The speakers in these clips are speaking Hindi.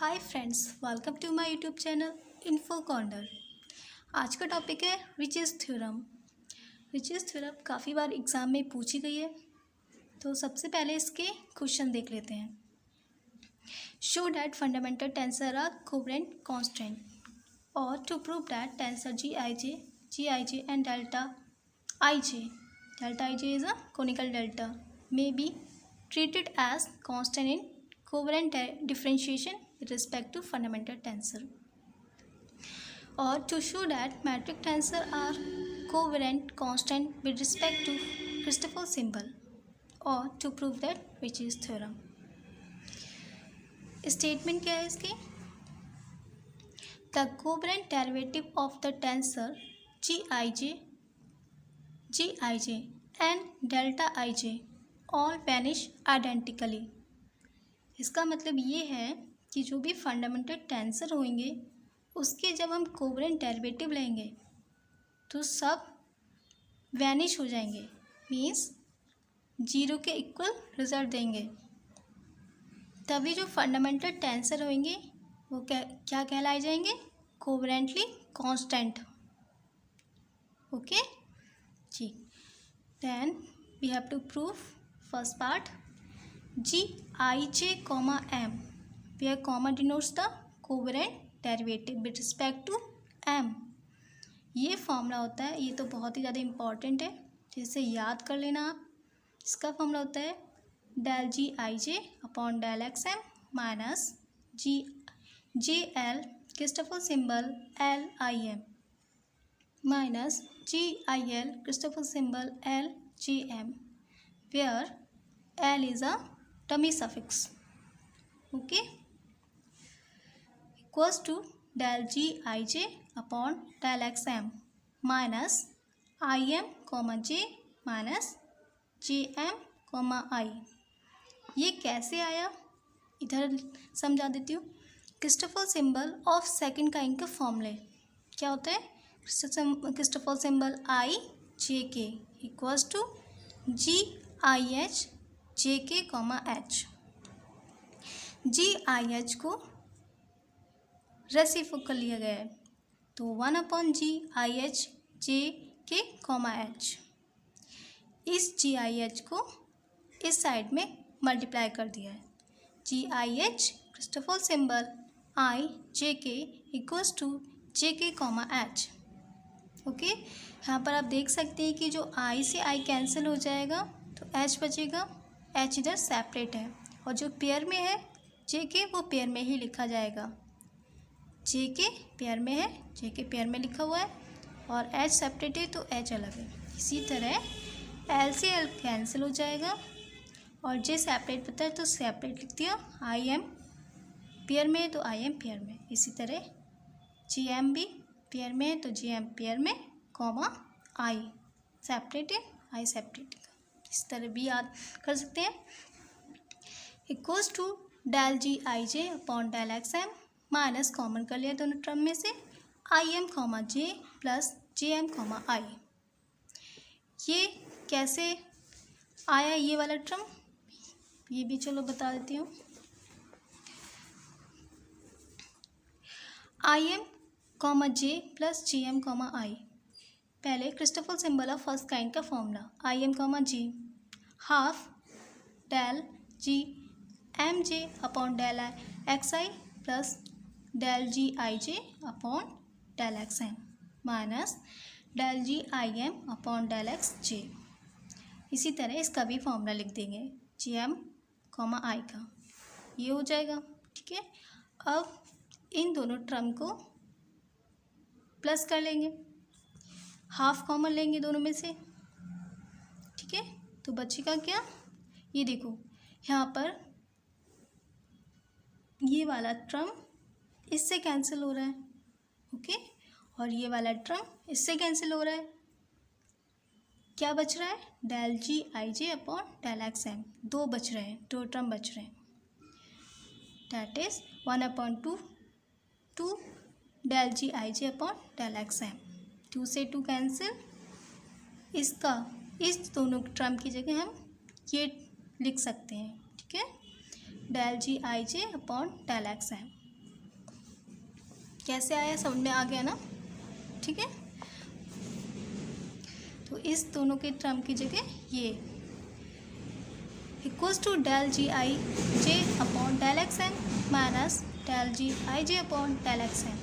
Hi friends, welcome to my YouTube channel info corner. आज का टॉपिक है रिचेस थ्योरम। रिचेस थ्योरम काफ़ी बार एग्ज़ाम में पूछी गई है, तो सबसे पहले इसके क्वेश्चन देख लेते हैं। Show that fundamental tensor are covariant constant, और to prove that tensor Gij and delta Ij is a Kronecker delta may be treated as constant in covariant differentiation with respect to fundamental tensor, or to show that metric tensor are covariant constant with respect to Christoffel symbol, or to prove that Riches theorem. Statement क्या है इसकी? The covariant derivative of the tensor Gij and delta Ij all vanish identically. इसका मतलब ये है कि जो भी फंडामेंटल टेंसर होंगे उसके जब हम कोवेरेंट डेरिवेटिव लेंगे तो सब वैनिश हो जाएंगे, मीन्स जीरो के इक्वल रिजल्ट देंगे। तभी जो फंडामेंटल टेंसर होंगे वो क्या कहलाए जाएंगे? Covariantly constant. ओके जी, then we have to prove first part Gij, m, where comma denotes the covariant derivative with respect to m। ये फॉर्मूला होता है, ये तो बहुत ही ज़्यादा इम्पॉर्टेंट है, तो इसे याद कर लेना आप। इसका फॉर्मूला होता है del Gij upon del xm minus JL Christopher symbol LIM minus GIL Christopher symbol LGM, where L is a dummy suffix, okay, equals to del Gij upon del xm minus im comma j minus jm comma I। ये कैसे आया इधर समझा देती हूँ। Christopher symbol of second kind के फॉर्मूले क्या होता है? Christopher symbol I J K equals to GIH JK, H। GIH को रेसिप्रोकल लिया गया है, तो 1 अपॉन GIH JK, H। इस GIH को इस साइड में मल्टीप्लाई कर दिया है। GIH Christopher symbol I JK equals to JK, H। Okay, यहाँ पर आप देख सकते हैं कि जो I से I कैंसिल हो जाएगा तो H बचेगा। H इधर सेपरेट है, और जो पेयर में है JK वो पेयर में ही लिखा जाएगा। JK पेयर में है, JK पेयर में लिखा हुआ है, और H सेपरेट है तो H अलग है। इसी तरह L से L कैंसिल हो जाएगा, और J सेपरेट पता है तो सेपरेट लिख दिया। IM पेयर में है तो IM पेयर में। इसी तरह GM भी पेयर में है तो GM पेयर में, कॉमा I सेपरेट है, I सेपरेट है। इस तरह भी याद कर सकते हैं। Equals to del Gij upon del xm minus common कर लिया दोनों टर्म में से im comma j plus jm comma I। ये कैसे आया ये वाला टर्म, ये भी चलो बता देती हूँ। im comma j plus jm comma I। पहले Christoffel symbol of first kind का formula im comma j half del mj upon del xi plus del Gij upon del xm minus del Gim upon del xj। इसी तरह इसका भी फॉर्मूला लिख देंगे Gm कॉमा I का, ये हो जाएगा। ठीक है, अब इन दोनों टर्म को प्लस कर लेंगे, हाफ कॉमन लेंगे दोनों में से। ठीक है, तो बचेगा क्या? ये देखो यहाँ पर ये वाला टर्म इससे कैंसिल हो रहा है, ओके, और ये वाला टर्म इससे कैंसिल हो रहा है। क्या बच रहा है? del Gij upon del xm, दो बच रहे हैं, दो टर्म बच रहे हैं। That is 1 upon 2 del Gij upon del xm, 2 से 2 कैंसिल। इसका इस दोनों टर्म की जगह हम ये लिख सकते हैं। ठीक है, del Gij upon del xm कैसे आया, समझ में आ गया ना, ठीक है। तो इस दोनों के टर्म की जगह ये equals to del ji I J upon del x n minus del ji I J upon del x n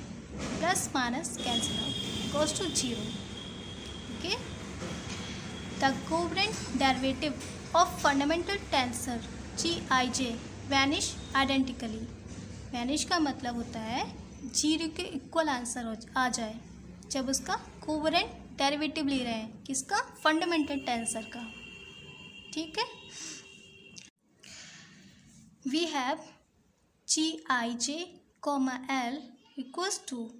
plus minus cancel out equals to 0. Okay, the covariant derivative of fundamental tensor g I j vanish identically. Vanish का मतलब होता है 0 के इक्वल आंसर आ जाए जब उसका कोवेरिएंट डेरिवेटिव ले रहे हैं, किसका, फंडामेंटल टेंसर का, ठीक है. We have g I j comma l equals to,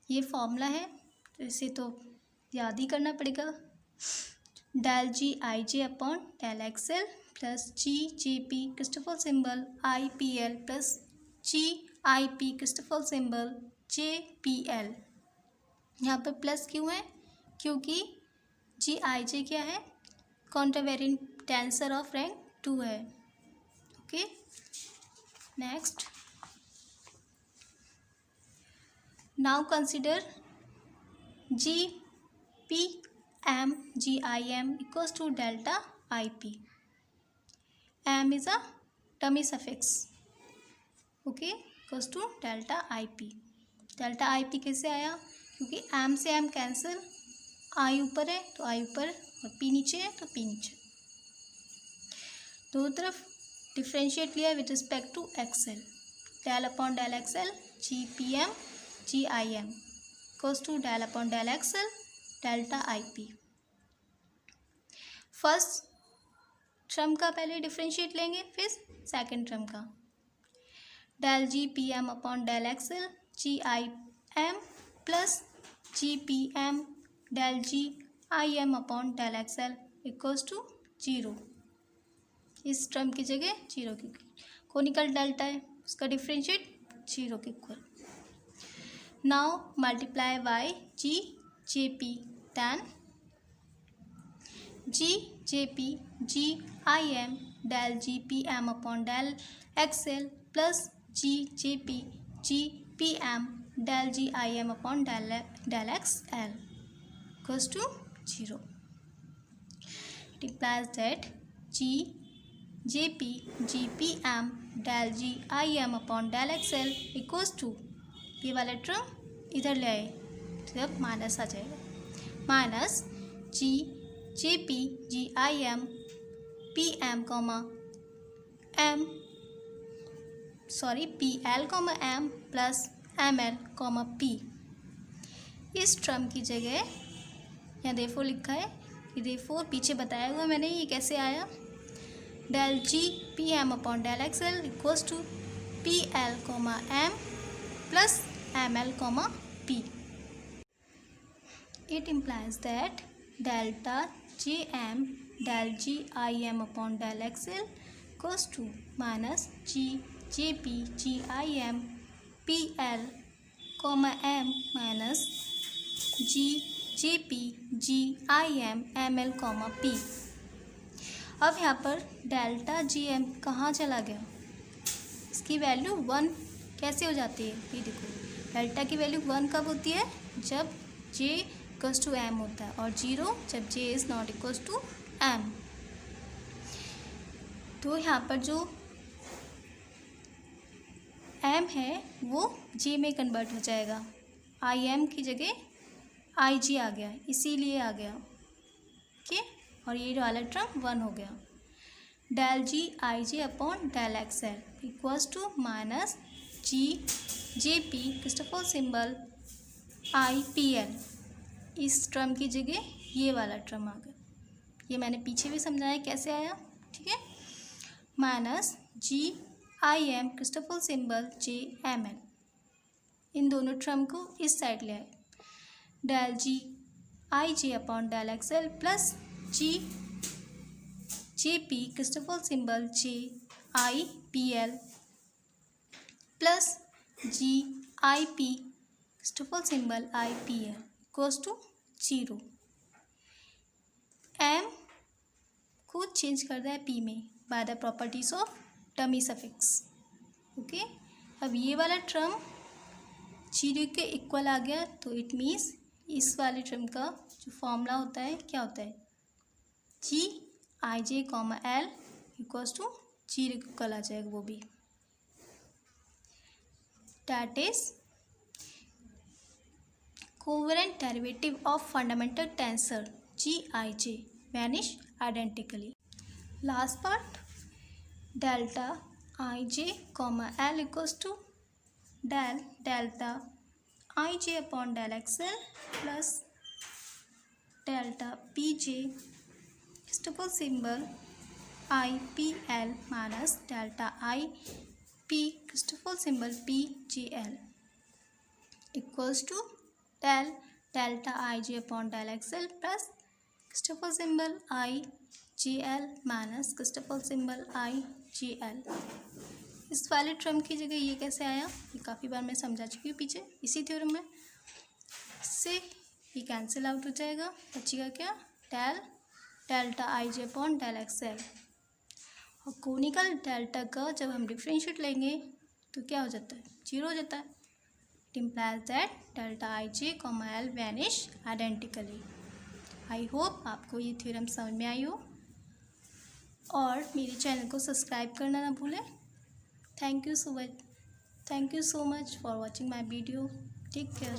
ये फॉर्मूला है तो इसे तो याद ही करना पड़ेगा, del ji I J upon del x l plus ji J P Christopher symbol I P l plus g i p Christopher symbol j p l. यहाँ पर प्लस क्यों है, क्योंकि जी आई जे क्या है, कॉन्ट्रावेरिएंट टेंसर ऑफ रैंक 2 है. Okay, next, now consider g P m g I m equals to delta i p. M is a dummy suffix, okay, equals to delta i p. Delta i p कैसे आया, क्योंकि एम से एम कैंसिल, आई ऊपर है तो आई ऊपर और पी नीचे है तो पी नीचे. दोनों तरफ डिफ्रेंशिएट लिया with respect to x l. Del upon del x l g P m g I m equals to del upon del x l delta i p. First term का पहले डिफ्रेंशिएट लेंगे, फिर सेकेंड टर्म का. Del G P M upon del x l g I m plus g P M del ji I am upon del x l equals to 0. इस टर्म की जगह 0, क्योंकि कोनिकल डेल्टा है, उसका डिफ्रेंशिएट 0 के equal. Now multiply by G J P, then G J P G I M del G P M upon del X L plus ji J P G P M del ji I am upon del x L equals to 0. It implies that G J P G P M del ji I am upon del x L equals to, ये वाला टर्म इधर ले आए तो अब माइनस आ जाएगा, माइनस जी जे पी जी आई M P M comma M P L comma M plus M L comma P. इस टर्म की जगह यहाँ देफोर लिखा है कि देफोर पीछे बताया हुआ मैंने, ये कैसे आया, del G P M upon del x L equals to P L comma M plus M L comma P. It implies that delta J M del ji I am upon del x L equals to minus G J P G I M P L comma M minus G J P G I M M L comma P. अब यहाँ पर डेल्टा जी एम कहाँ चला गया, इसकी वैल्यू 1 कैसे हो जाती है, ये देखो, डेल्टा की वैल्यू 1 कब होती है, जब जे इक्वल्स टू एम होता है, और 0 जब j is not equals to m. तो यहाँ पर जो एम है वो जे में कन्वर्ट हो जाएगा, आई एम की जगह आई जी आ गया, इसीलिए आ गया, ओके. और ये वाला टर्म 1 हो गया. Del ji I J upon del x L equals to minus G J P Christopher symbol I P L. इस टर्म की जगह ये वाला टर्म आ गया, ये मैंने पीछे भी समझाया कैसे आया, ठीक है. माइनस जी आई m Christoffel symbol j m l, इन दोनों टर्म को इस साइड ले आए, del ji I J upon del x l plus ji J P Christopher symbol j i P l plus g i p Christopher symbol I P l equals to 0. M को चेंज कर दिया है पी में by the properties of dummy suffix, okay. अब ये वाला टर्म जीरो के इक्वल आ गया तो इट मीन्स इस वाले टर्म का जो फॉर्मूला होता है क्या होता है, g I j comma l equals to zero के इक्वल आ जाएगा वो भी। That is covalent derivative of fundamental tensor g I j vanish identically. Last part, delta I j comma l equals to del delta ij upon del xl plus delta pj stable symbol ipl minus delta ip stable symbol pgl equals to del delta ij upon del xl plus stable symbol igl minus stable symbol igl। इस वाले टर्म की जगह ये कैसे आया, ये काफ़ी बार मैं समझा चुकी हूँ पीछे इसी थ्योरम में। इससे ये कैंसिल आउट हो जाएगा, बचेगा क्या, डेल डेल्टा आई जे अपॉन डेल एक्स एल। और कोनिकल डेल्टा का जब हम डिफरेंशिएट लेंगे तो क्या हो जाता है, जीरो हो जाता है। It implies that delta I j comma L vanish identically. I hope आपको ये थ्योरम समझ में आई हो और मेरे चैनल को सब्सक्राइब करना ना भूलें। Thank you so much for watching my video. Take care.